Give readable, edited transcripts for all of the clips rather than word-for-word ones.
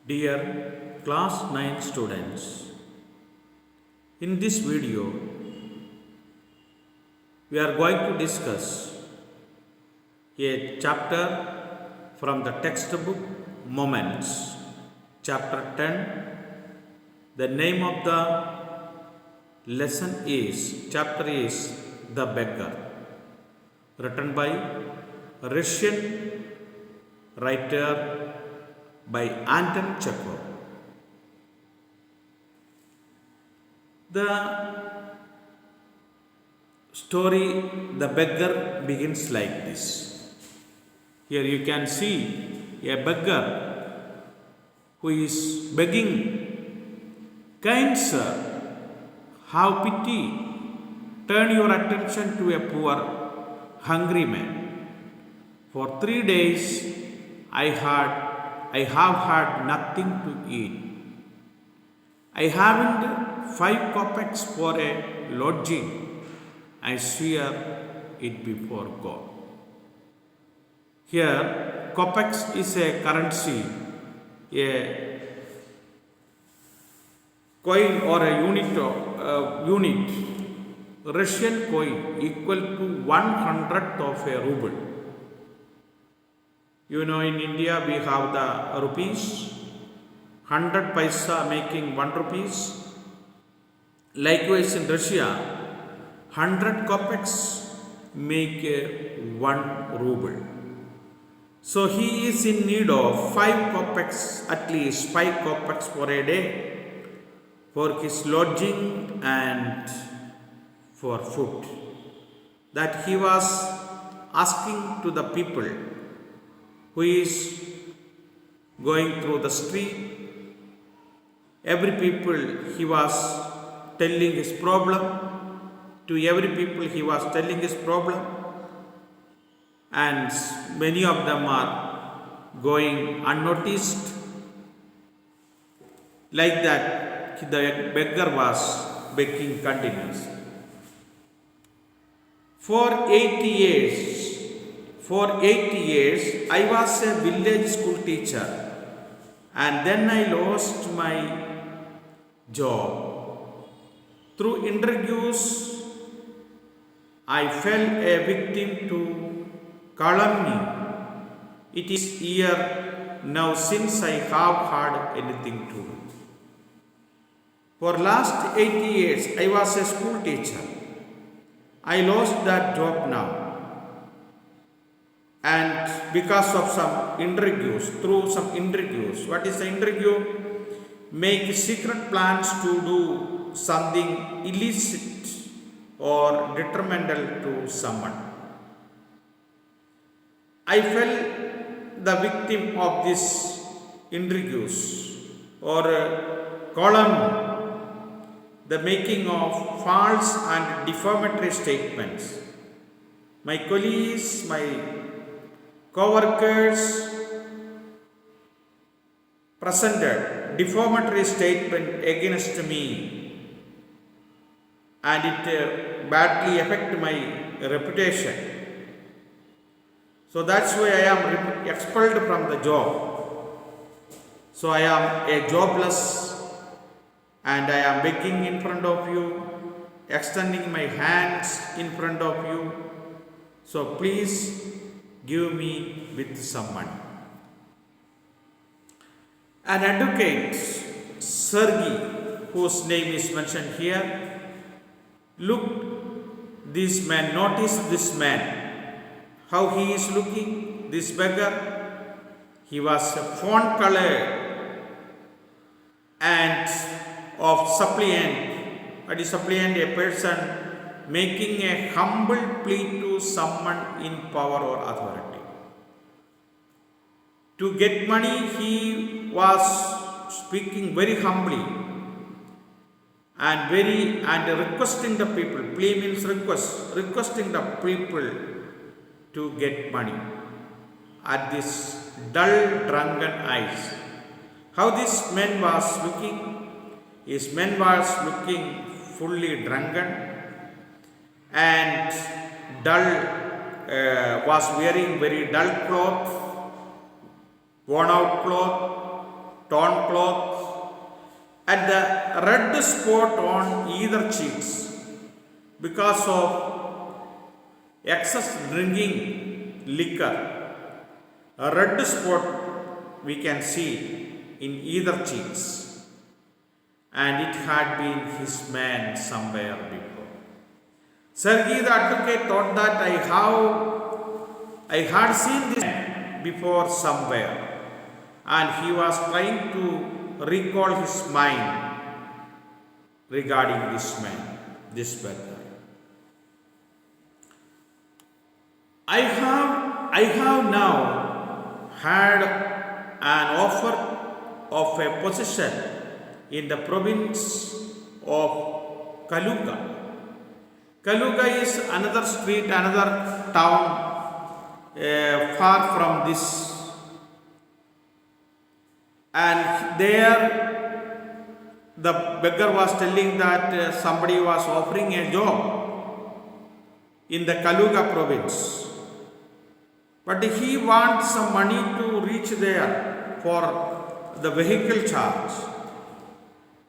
Dear Class 9 students, in this video we are going to discuss a chapter from the textbook Moments, chapter 10. The name of the chapter is The Beggar, written by Russian writer by Anton Chekhov. The story The Beggar begins like this. Here you can see a beggar who is begging, "Kind sir, have pity, turn your attention to a poor, hungry man. For 3 days I have had nothing to eat. I haven't 5 kopecks for a lodging. I swear it before God." Here, kopecks is a currency, a coin or a unit, Russian coin equal to 1/100th of a ruble. You know, in India we have the rupees, 100 paisa making 1 rupees. Likewise in Russia, 100 kopecks make 1 ruble. So he is in need of 5 kopecks, at least 5 kopecks for a day, for his lodging and for food. That he was asking to the people who is going through the street. Every people he was telling his problem. To every people he was telling his problem. And many of them are going unnoticed. Like that, the beggar was begging continuously. For 80 years, I was a village school teacher, and then I lost my job. Through interviews, I fell a victim to calumny. It is a year now since I have had anything to do. For last 80 years, I was a school teacher. I lost that job now. And because of some interviews, what is the interview? Make secret plans to do something illicit or detrimental to someone. I fell the victim of these interviews or calumny, the making of false and defamatory statements. My colleagues, my co-workers presented defamatory statement against me, and it badly affected my reputation. So that's why I am expelled from the job. So I am a jobless, and I am begging in front of you, extending my hands in front of you. So please give me with some money. An advocate, Sergey, whose name is mentioned here, noticed this man, how he is looking, this beggar. He was a fawn color and of suppliant. What is suppliant? A person making a humble plea to someone in power or authority. To get money, he was speaking very humbly and requesting the people. Plea means requesting the people to get money at this dull, drunken eyes. How this man was looking? His man was looking fully drunken and dull, was wearing very dull cloth, worn out cloth, torn cloth, and the red spot on either cheeks because of excess drinking liquor. A red spot we can see in either cheeks, and it had been his man somewhere before. Sergei the advocate thought that I had seen this man before somewhere, and he was trying to recall his mind regarding this man, this beggar. I have now had an offer of a position in the province of Kaluga. Kaluga is another street, another town far from this. And there the beggar was telling that somebody was offering a job in the Kaluga province. But he wants some money to reach there for the vehicle charge.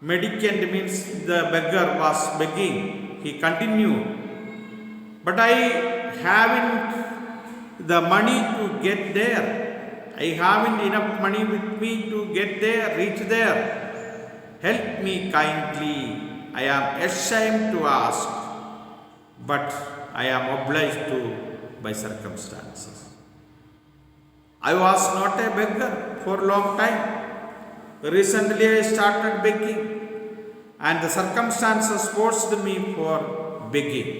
Mendicant means the beggar was begging. He continued, but I haven't the money to get there. I haven't enough money with me to get there, reach there. Help me kindly. I am ashamed to ask, but I am obliged to by circumstances. I was not a beggar for a long time. Recently I started begging, and the circumstances forced me for begging.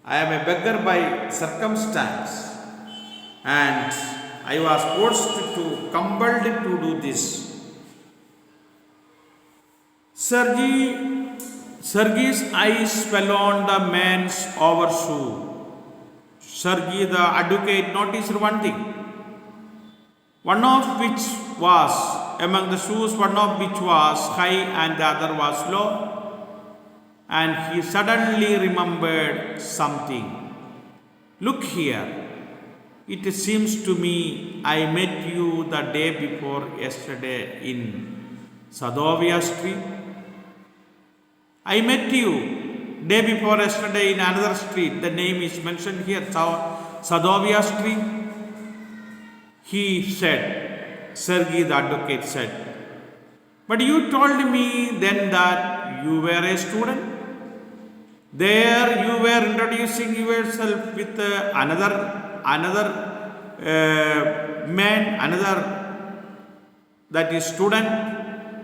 I am a beggar by circumstance, and I was compelled to do this. Sergei's eyes fell on the man's overshoe. Sergei the advocate noticed one thing. One of which was among the shoes, one of which was high and the other was low. And he suddenly remembered something. Look here. It seems to me I met you the day before yesterday in Sadovia Street. I met you day before yesterday in another street. The name is mentioned here, Sadovia Street. He said, Sergei the advocate said, but you told me then that you were a student. There you were introducing yourself with another man, another that is student.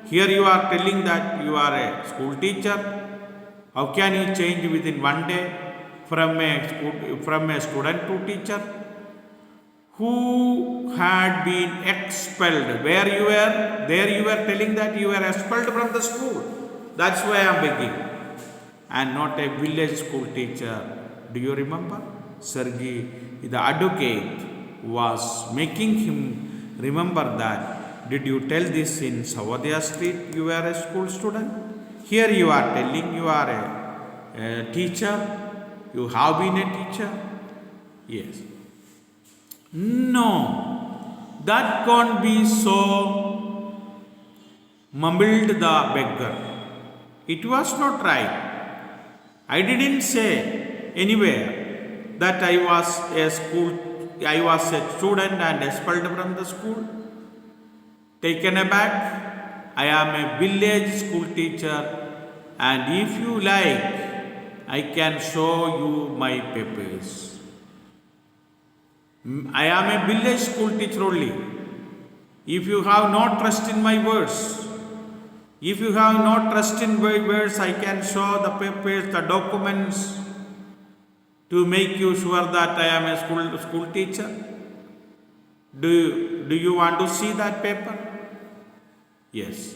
Here you are telling that you are a school teacher. How can you change within one day from a student to teacher? Who had been expelled? Where you were? There you were telling that you were expelled from the school. That's why I am begging. And not a village school teacher. Do you remember? Sergei the advocate was making him remember that. Did you tell this in Savodia Street? You were a school student. Here you are telling you are a teacher. You have been a teacher. Yes. No, that can't be so, mumbled the beggar. It was not right. I didn't say anywhere that I was a student and expelled from the school. Taken aback, I am a village school teacher, and if you like, I can show you my papers. I am a village school teacher only. If you have no trust in my words, I can show the papers, the documents to make you sure that I am a school teacher. Do you want to see that paper? Yes.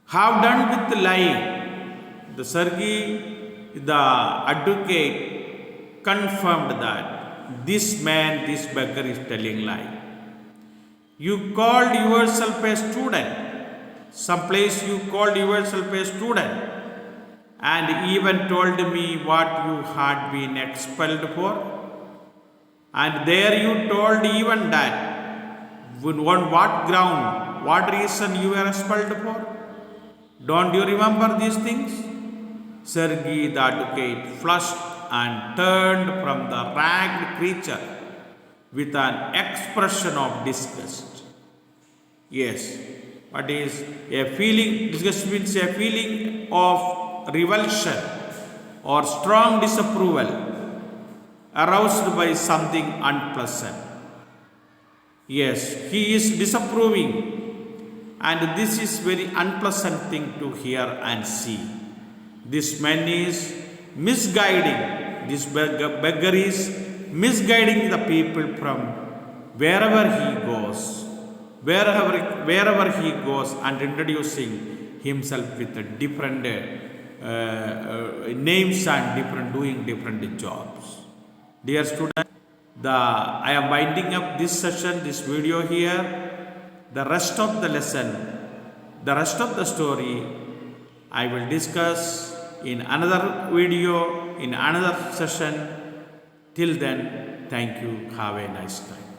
Have done with the lying. The Sergei, the advocate, confirmed that this beggar is telling lie. You called yourself a student. Someplace you called yourself a student and even told me what you had been expelled for. And there you told even that On what ground, what reason you were expelled for? Don't you remember these things? Sergei the advocate flushed and turned from the ragged creature with an expression of disgust. Yes, what is a feeling? Disgust means a feeling of revulsion or strong disapproval aroused by something unpleasant. Yes, he is disapproving, and this is very unpleasant thing to hear and see. This man is misguiding, this beggar is misguiding the people from wherever he goes, wherever he goes, and introducing himself with a different names and doing different jobs. Dear students, I am winding up this session, this video here. The rest of the lesson, the rest of the story, I will discuss in another video, in another session. Till then, thank you. Have a nice time.